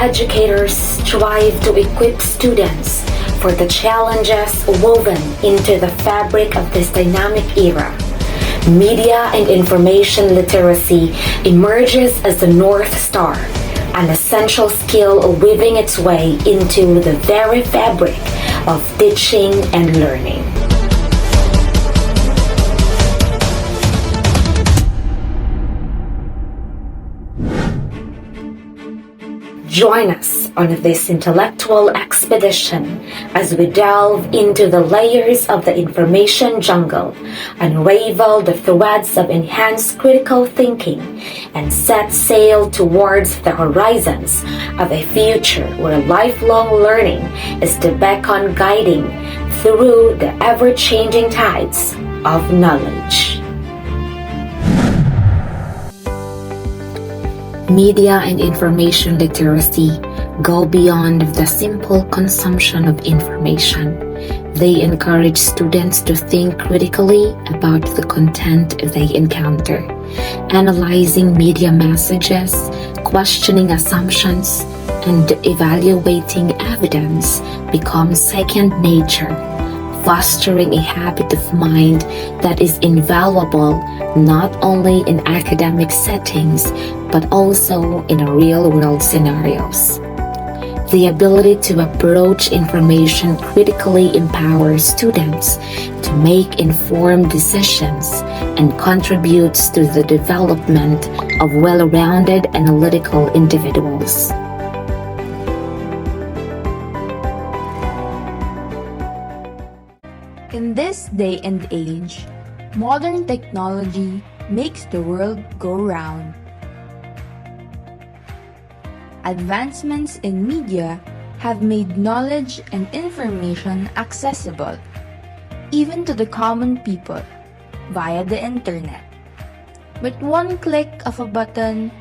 educators strive to equip students for the challenges woven into the fabric of this dynamic era. Media and information literacy emerges as the North Star, an essential skill weaving its way into the very fabric of teaching and learning. Join us on this intellectual expedition as we delve into the layers of the information jungle, unravel the threads of enhanced critical thinking, and set sail towards the horizons of a future where lifelong learning is the beacon guiding through the ever-changing tides of knowledge. Media and information literacy go beyond the simple consumption of information. They encourage students to think critically about the content they encounter, analyzing media messages, questioning assumptions, and evaluating evidence becomes second nature, fostering a habit of mind that is invaluable not only in academic settings but also in real-world scenarios. The ability to approach information critically empowers students to make informed decisions and contributes to the development of well-rounded analytical individuals. In this day and age, modern technology makes the world go round. Advancements in media have made knowledge and information accessible, even to the common people, via the internet. With one click of a button,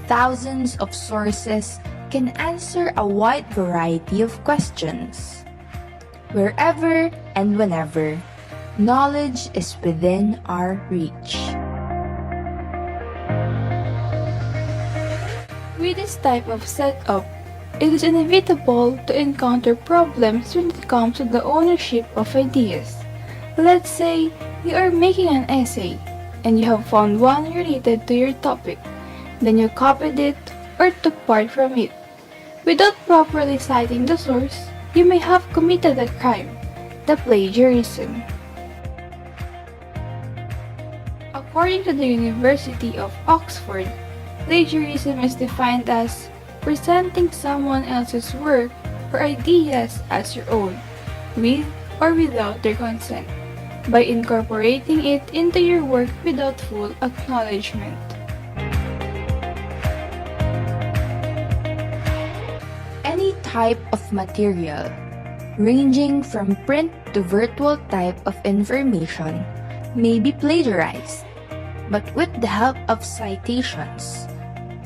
thousands of sources can answer a wide variety of questions. Wherever and whenever, knowledge is within our reach. With this type of setup, it is inevitable to encounter problems when it comes to the ownership of ideas. Let's say you are making an essay and you have found one related to your topic. Then you copied it or took part from it. Without properly citing the source, you may have committed a crime, the plagiarism. According to the University of Oxford, plagiarism is defined as presenting someone else's work or ideas as your own, with or without their consent, by incorporating it into your work without full acknowledgement. Any type of material, ranging from print to virtual type of information, may be plagiarized, but with the help of citations,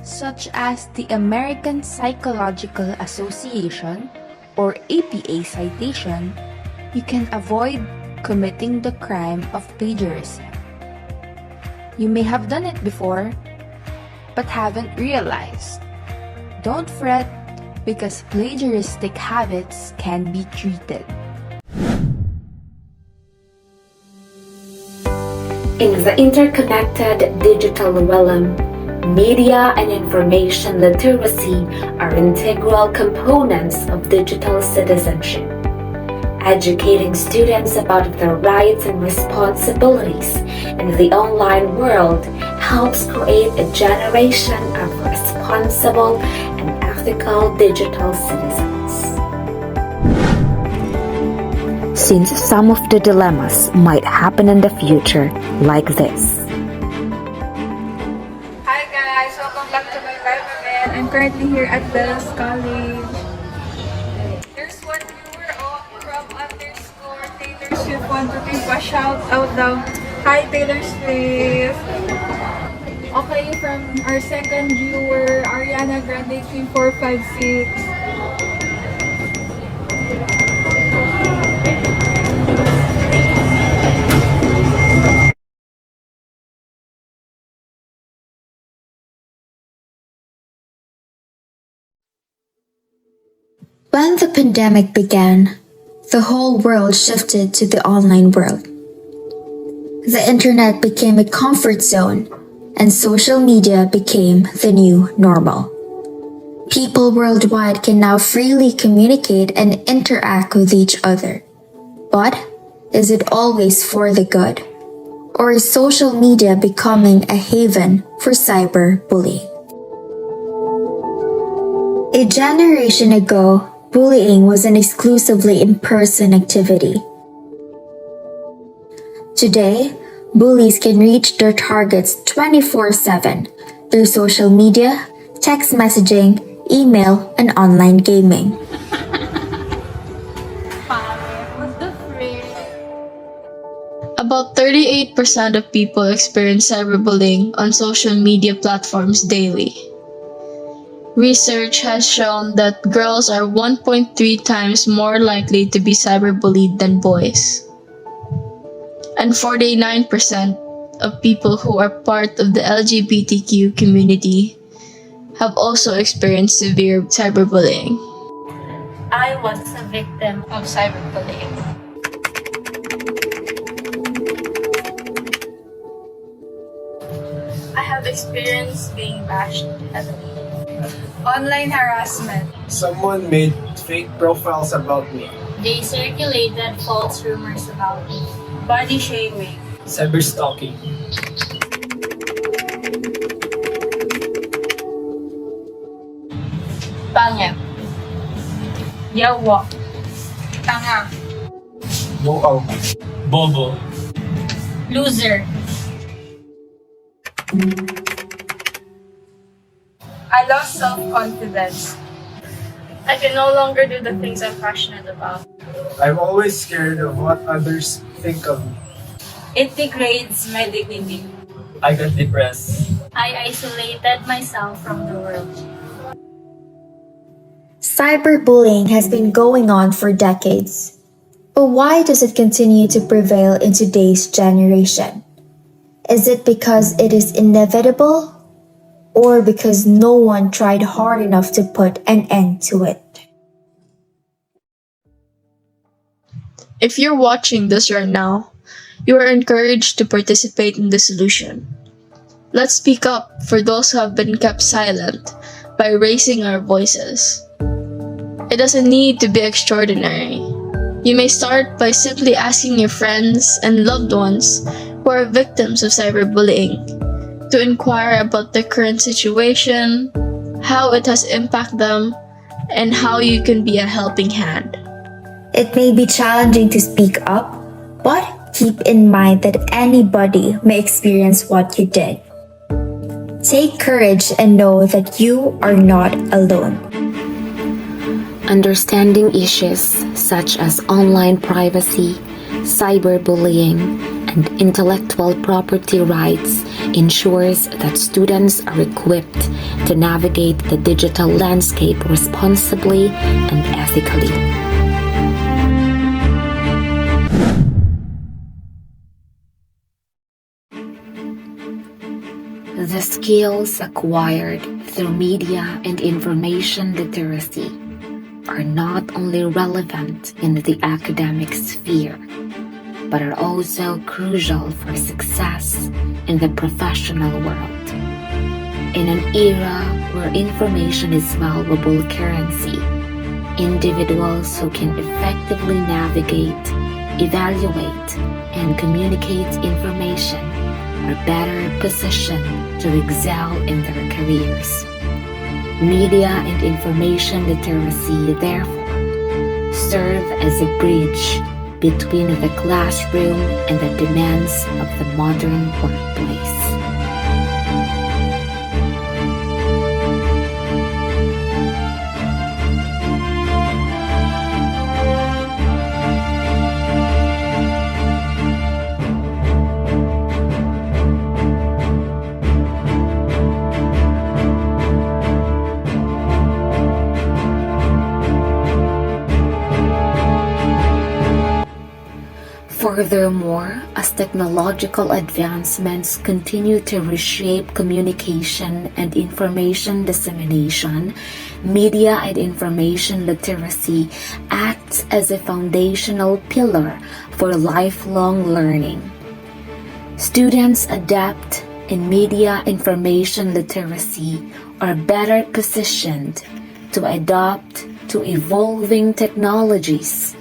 such as the American Psychological Association or APA citation, you can avoid committing the crime of plagiarism. You may have done it before, but haven't realized. Don't fret, because plagiaristic habits can be treated. In the interconnected digital realm, media and information literacy are integral components of digital citizenship. Educating students about their rights and responsibilities in the online world helps create a generation of responsible and ethical digital citizens. Since some of the dilemmas might happen in the future like this. Hi guys! Welcome back to my live again. I'm currently here at Dallas College. There's one viewer from underscore Taylor Swift. Want to give a shout out daw. Hi Taylor Swift! Okay, from our second viewer, Ariana Grande 3456. When the pandemic began, the whole world shifted to the online world. The internet became a comfort zone, and social media became the new normal. People worldwide can now freely communicate and interact with each other. But is it always for the good? Or is social media becoming a haven for cyberbullying? A generation ago, bullying was an exclusively in-person activity. Today, bullies can reach their targets 24/7 through social media, text messaging, email, and online gaming. About 38% of people experience cyberbullying on social media platforms daily. Research has shown that girls are 1.3 times more likely to be cyberbullied than boys. And 49% of people who are part of the LGBTQ community have also experienced severe cyberbullying. I was a victim of cyberbullying. I have experienced being bashed heavily. Online harassment. Someone made fake profiles about me. They circulated false rumors about me. Body shaming. Cyberstalking. Pangit. Yawa. Tanga. Bokal. Bobo. Loser. I lost self-confidence. I can no longer do the things I'm passionate about. I'm always scared of what others think of me. It degrades my dignity. I got depressed. I isolated myself from the world. Cyberbullying has been going on for decades. But why does it continue to prevail in today's generation? Is it because it is inevitable? Or because no one tried hard enough to put an end to it? If you're watching this right now, you are encouraged to participate in the solution. Let's speak up for those who have been kept silent by raising our voices. It doesn't need to be extraordinary. You may start by simply asking your friends and loved ones who are victims of cyberbullying to inquire about their current situation, how it has impacted them, and how you can be a helping hand. It may be challenging to speak up, but keep in mind that anybody may experience what you did. Take courage and know that you are not alone. Understanding issues such as online privacy, cyberbullying, and intellectual property rights ensures that students are equipped to navigate the digital landscape responsibly and ethically. The skills acquired through media and information literacy are not only relevant in the academic sphere, but are also crucial for success in the professional world. In an era where information is valuable currency, individuals who can effectively navigate, evaluate, and communicate information are better positioned to excel in their careers. Media and information literacy, therefore, serve as a bridge between the classroom and the demands of the modern workplace. Furthermore, as technological advancements continue to reshape communication and information dissemination, media and information literacy acts as a foundational pillar for lifelong learning. Students adept in media information literacy are better positioned to adapt to evolving technologies,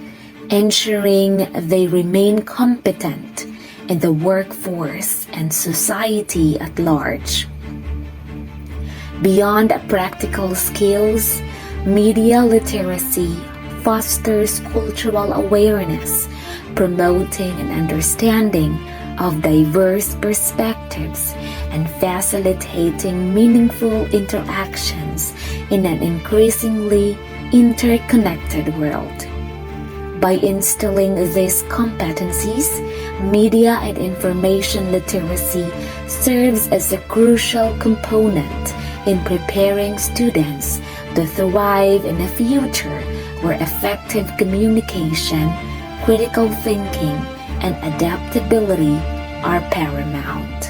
ensuring they remain competent in the workforce and society at large. Beyond practical skills, media literacy fosters cultural awareness, promoting an understanding of diverse perspectives and facilitating meaningful interactions in an increasingly interconnected world. By instilling these competencies, media and information literacy serves as a crucial component in preparing students to thrive in a future where effective communication, critical thinking, and adaptability are paramount.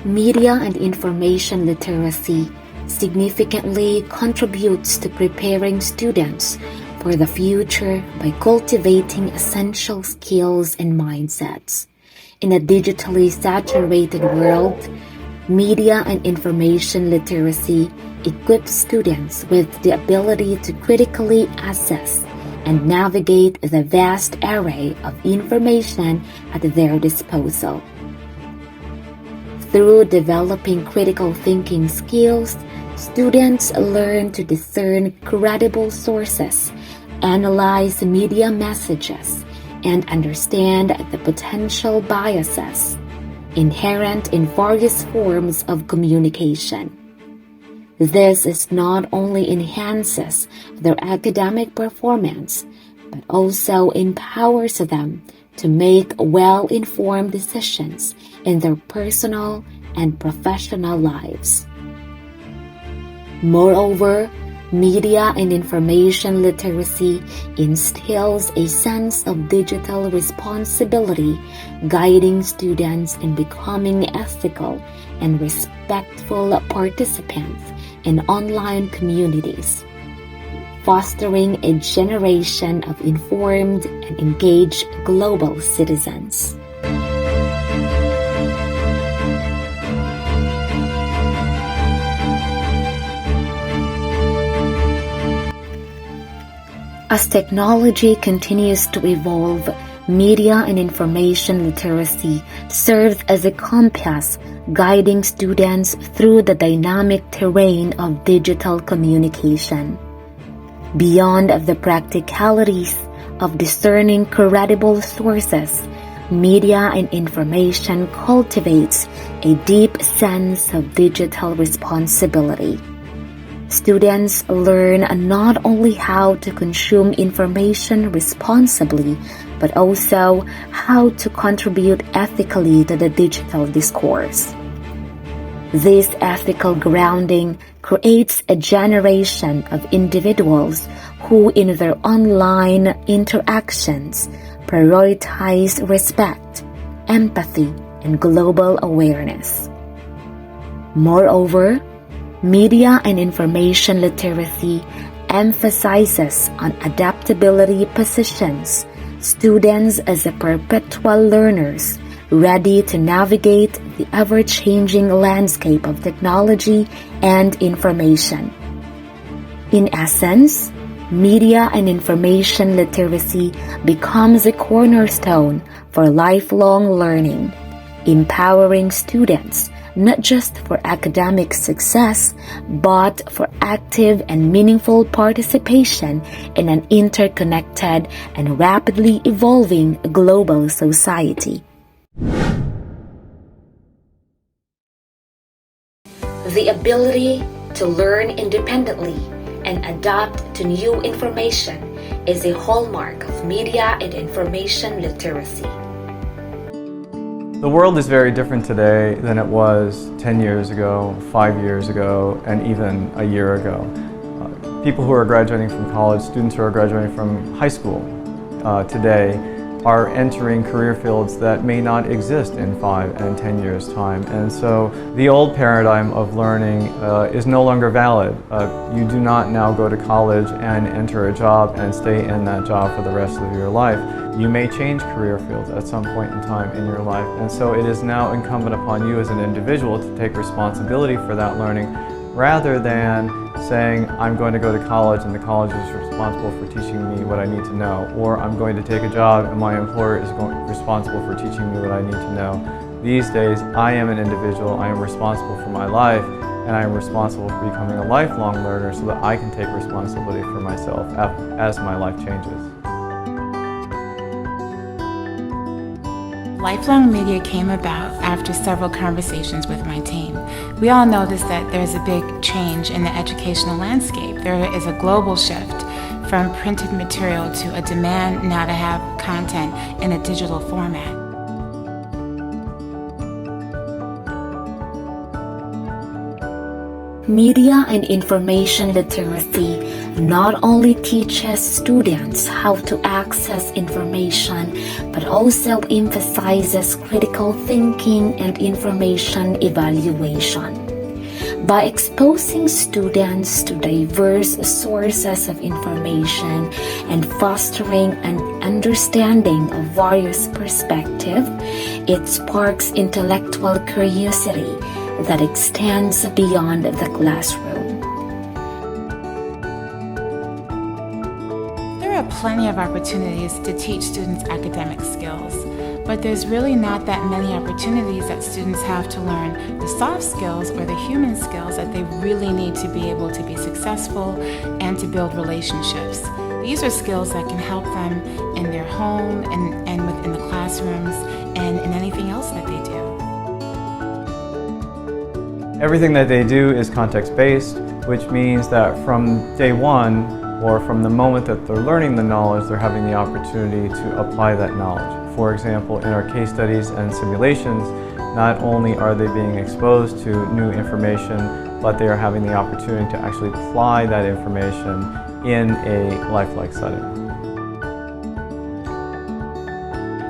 Media and information literacy significantly contributes to preparing students for the future by cultivating essential skills and mindsets. In a digitally saturated world, media and information literacy equips students with the ability to critically assess and navigate the vast array of information at their disposal. Through developing critical thinking skills, students learn to discern credible sources, analyze media messages, and understand the potential biases inherent in various forms of communication. This not only enhances their academic performance, but also empowers them to make well-informed decisions in their personal and professional lives. Moreover, media and information literacy instills a sense of digital responsibility, guiding students in becoming ethical and respectful participants in online communities, fostering a generation of informed and engaged global citizens. As technology continues to evolve, media and information literacy serves as a compass guiding students through the dynamic terrain of digital communication. Beyond the practicalities of discerning credible sources, media and information cultivates a deep sense of digital responsibility. Students learn not only how to consume information responsibly, but also how to contribute ethically to the digital discourse. This ethical grounding creates a generation of individuals who, in their online interactions, prioritize respect, empathy, and global awareness. Moreover, media and information literacy emphasizes on adaptability positions students as perpetual learners, ready to navigate the ever-changing landscape of technology and information. In essence, media and information literacy becomes a cornerstone for lifelong learning, empowering students not just for academic success, but for active and meaningful participation in an interconnected and rapidly evolving global society. The ability to learn independently and adapt to new information is a hallmark of media and information literacy. The world is very different today than it was 10 years ago, 5 years ago, and even a year ago. People who are graduating from college, students who are graduating from high school today are entering career fields that may not exist in 5 and 10 years' time. And so the old paradigm of learning is no longer valid. You do not now go to college and enter a job and stay in that job for the rest of your life. You may change career fields at some point in time in your life. And so it is now incumbent upon you as an individual to take responsibility for that learning, rather than saying, I'm going to go to college and the college is responsible for teaching me what I need to know, or I'm going to take a job and my employer is responsible for teaching me what I need to know. These days, I am an individual, I am responsible for my life, and I am responsible for becoming a lifelong learner so that I can take responsibility for myself as my life changes. Lifelong media came about after several conversations with my team. We all noticed that there's a big change in the educational landscape. There is a global shift from printed material to a demand now to have content in a digital format. Media and information literacy not only teaches students how to access information, but also emphasizes critical thinking and information evaluation. By exposing students to diverse sources of information and fostering an understanding of various perspectives, it sparks intellectual curiosity that extends beyond the classroom. There are plenty of opportunities to teach students academic skills, but there's really not that many opportunities that students have to learn the soft skills or the human skills that they really need to be able to be successful and to build relationships. These are skills that can help them in their home and within the classrooms and in anything else that they do. Everything that they do is context-based, which means that from day one, or from the moment that they're learning the knowledge, they're having the opportunity to apply that knowledge. For example, in our case studies and simulations, not only are they being exposed to new information, but they are having the opportunity to actually apply that information in a lifelike setting.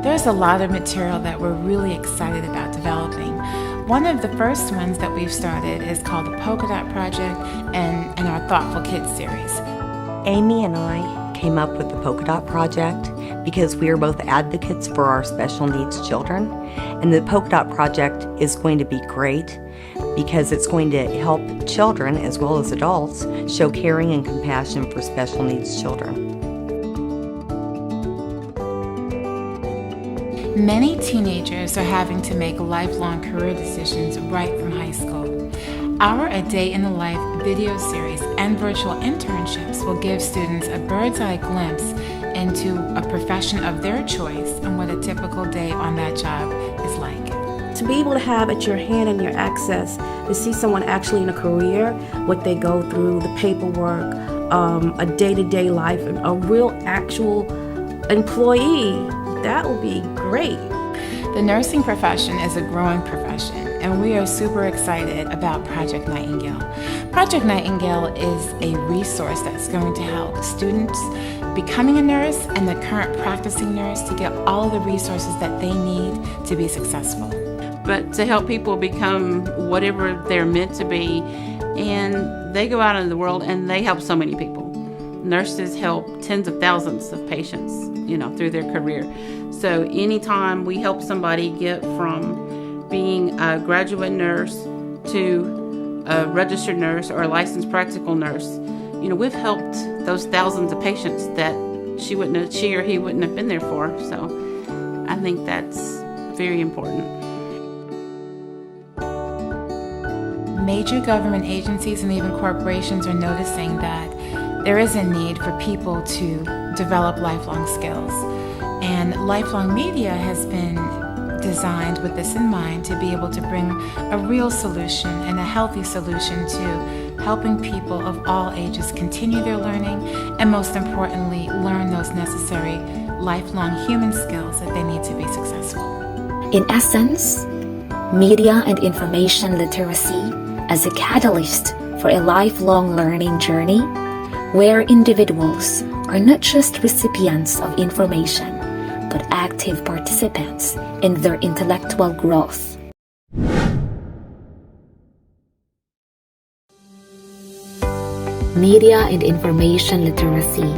There's a lot of material that we're really excited about developing. One of the first ones that we've started is called the Polka Dot Project and our Thoughtful Kids series. Amy and I came up with the Polka Dot Project because we are both advocates for our special needs children. And the Polka Dot Project is going to be great because it's going to help children as well as adults show caring and compassion for special needs children. Many teenagers are having to make lifelong career decisions right from high school. Our A Day in the Life video series and virtual internships will give students a bird's-eye glimpse into a profession of their choice and what a typical day on that job is like. To be able to have at your hand and your access, to see someone actually in a career, what they go through, the paperwork, a day-to-day life, a real actual employee, that will be great. The nursing profession is a growing profession, and we are super excited about Project Nightingale. Project Nightingale is a resource that's going to help students becoming a nurse and the current practicing nurse to get all of the resources that they need to be successful. But to help people become whatever they're meant to be, and they go out into the world and they help so many people. Nurses help tens of thousands of patients, through their career. So anytime we help somebody get from being a graduate nurse to a registered nurse or a licensed practical nurse, we've helped those thousands of patients that she or he wouldn't have been there for. So I think that's very important. Major government agencies and even corporations are noticing that there is a need for people to develop lifelong skills. And lifelong media has been designed with this in mind to be able to bring a real solution and a healthy solution to helping people of all ages continue their learning and, most importantly, learn those necessary lifelong human skills that they need to be successful. In essence, media and information literacy as a catalyst for a lifelong learning journey where individuals are not just recipients of information, but active participants in their intellectual growth. Media and information literacy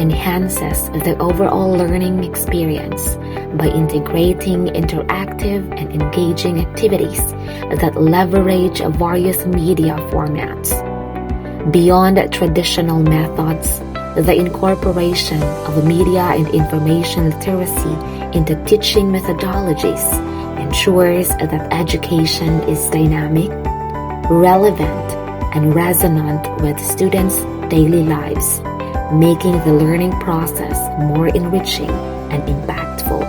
enhances the overall learning experience by integrating interactive and engaging activities that leverage various media formats. Beyond traditional methods, the incorporation of media and information literacy into teaching methodologies ensures that education is dynamic, relevant, and resonant with students' daily lives, making the learning process more enriching and impactful.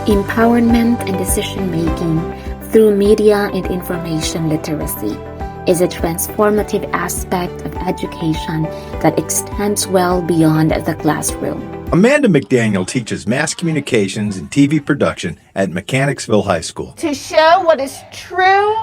Empowerment and decision-making through media and information literacy is a transformative aspect of education that extends well beyond the classroom. Amanda McDaniel teaches mass communications and TV production at Mechanicsville High School. To show what is true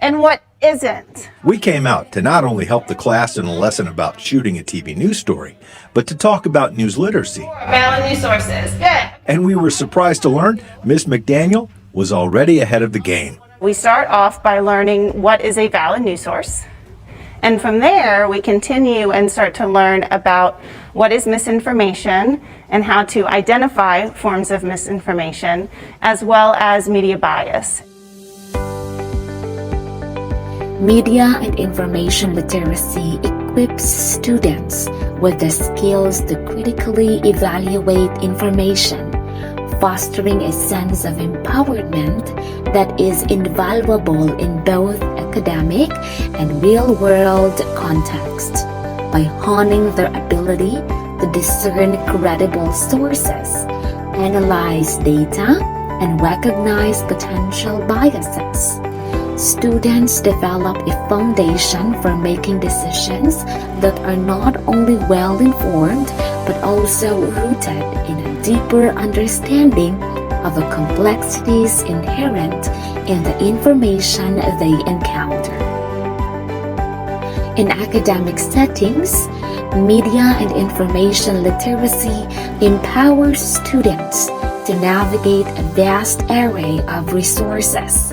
and what isn't. We came out to not only help the class in a lesson about shooting a TV news story, but to talk about news literacy. Valid news sources. Good. And we were surprised to learn Miss McDaniel was already ahead of the game. We start off by learning what is a valid news source. And from there, we continue and start to learn about what is misinformation and how to identify forms of misinformation, as well as media bias. Media and information literacy equips students with the skills to critically evaluate information, fostering a sense of empowerment that is invaluable in both academic and real-world contexts. By honing their ability to discern credible sources, analyze data, and recognize potential biases, students develop a foundation for making decisions that are not only well-informed but also rooted in a deeper understanding of the complexities inherent in the information they encounter. In academic settings, media and information literacy empowers students to navigate a vast array of resources,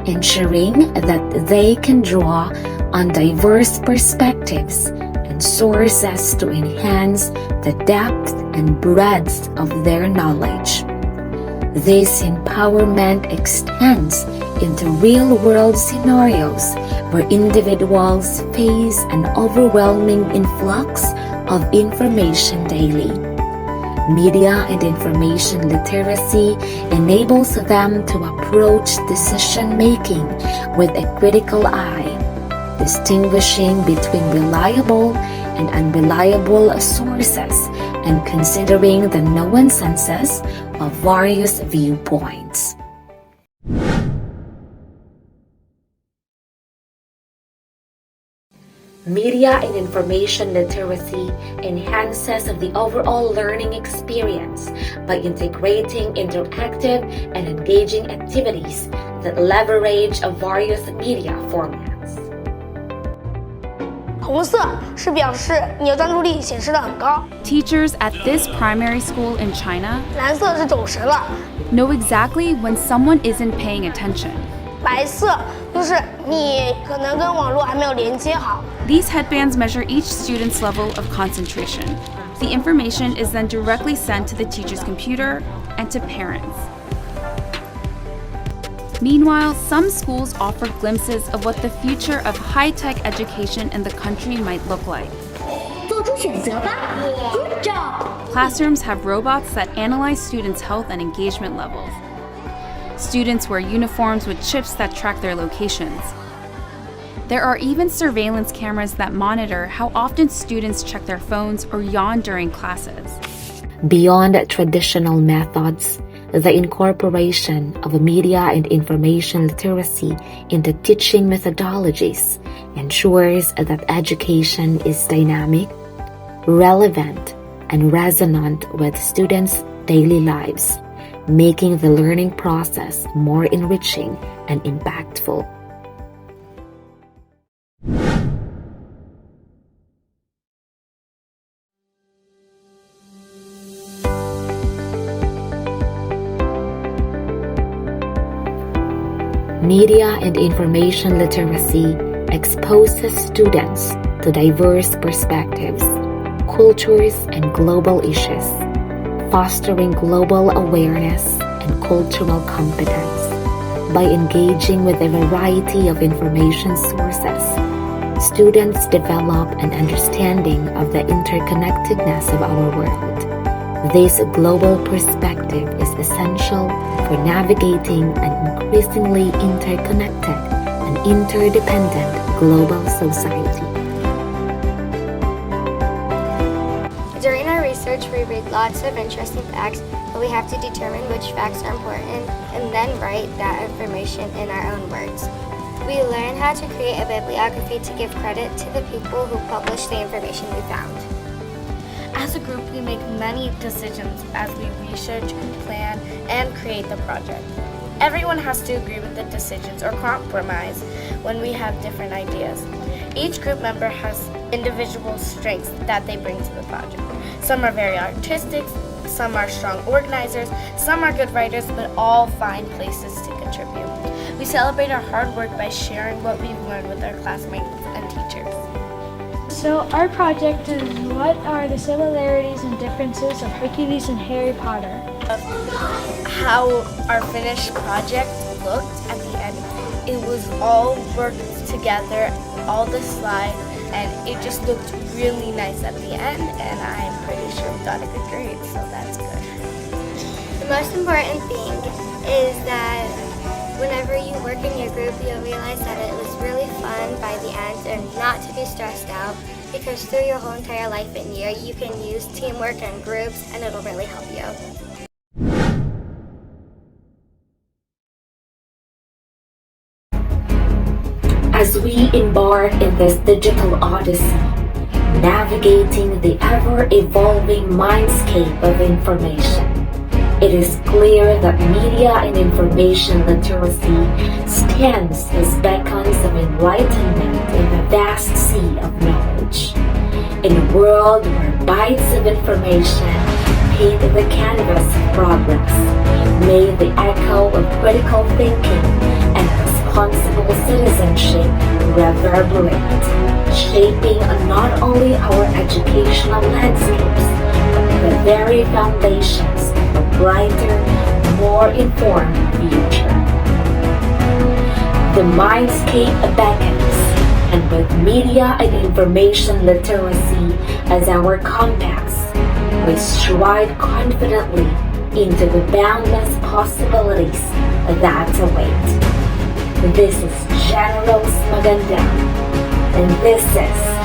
ensuring that they can draw on diverse perspectives and sources to enhance the depth and breadth of their knowledge. This empowerment extends into real-world scenarios where individuals face an overwhelming influx of information daily. Media and information literacy enables them to approach decision-making with a critical eye, distinguishing between reliable and unreliable sources and considering the nuances of various viewpoints. Media and information literacy enhances the overall learning experience by integrating interactive and engaging activities that leverage various media formats. 红色是表示你的专注力显示得很高。 Teachers at this primary school in China 蓝色是走神了。 know exactly when someone isn't paying attention. 白色就是你可能跟网络还没有连接好。 These headbands measure each student's level of concentration. The information is then directly sent to the teacher's computer and to parents. Meanwhile, some schools offer glimpses of what the future of high-tech education in the country might look like. 做出选择吧。Good job. Classrooms have robots that analyze students' health and engagement levels. Students wear uniforms with chips that track their locations. There are even surveillance cameras that monitor how often students check their phones or yawn during classes. Beyond traditional methods, The incorporation of media and information literacy into teaching methodologies ensures that education is dynamic, relevant, and resonant with students' daily lives, making the learning process more enriching and impactful. Media and information literacy exposes students to diverse perspectives, cultures, and global issues, fostering global awareness and cultural competence. By engaging with a variety of information sources, students develop an understanding of the interconnectedness of our world. This global perspective is essential for navigating an increasingly interconnected and interdependent global society. During our research, we read lots of interesting facts, but we have to determine which facts are important and then write that information in our own words. We learn how to create a bibliography to give credit to the people who published the information we found. As a group, we make many decisions as we research, plan, and create the project. Everyone has to agree with the decisions or compromise when we have different ideas. Each group member has individual strengths that they bring to the project. Some are very artistic, some are strong organizers, some are good writers, but all find places to contribute. We celebrate our hard work by sharing what we've learned with our classmates and teachers. So our project is what are the similarities and differences of Hercules and Harry Potter? How our finished project looked at the end. It was all worked together, all the slides, and it just looked really nice at the end, and I'm pretty sure we got a good grade, so that's good. The most important thing is that whenever you work in your group, you'll realize that it was really fun by the end and not to be stressed out, because through your whole entire life and year, you can use teamwork and groups, and it'll really help you. As we embark in this digital odyssey, navigating the ever-evolving mindscape of information, it is clear that media and information literacy stands as beacons of enlightenment in the vast sea of knowledge. In a world where bytes of information paint the canvas of progress, may the echo of critical thinking and responsible citizenship reverberate, shaping not only our educational landscapes, but the very foundations of a brighter, more informed future. The mindscape beckons, and with media and information literacy as our compass, we stride confidently into the boundless possibilities that await. This is General Magandam, and this is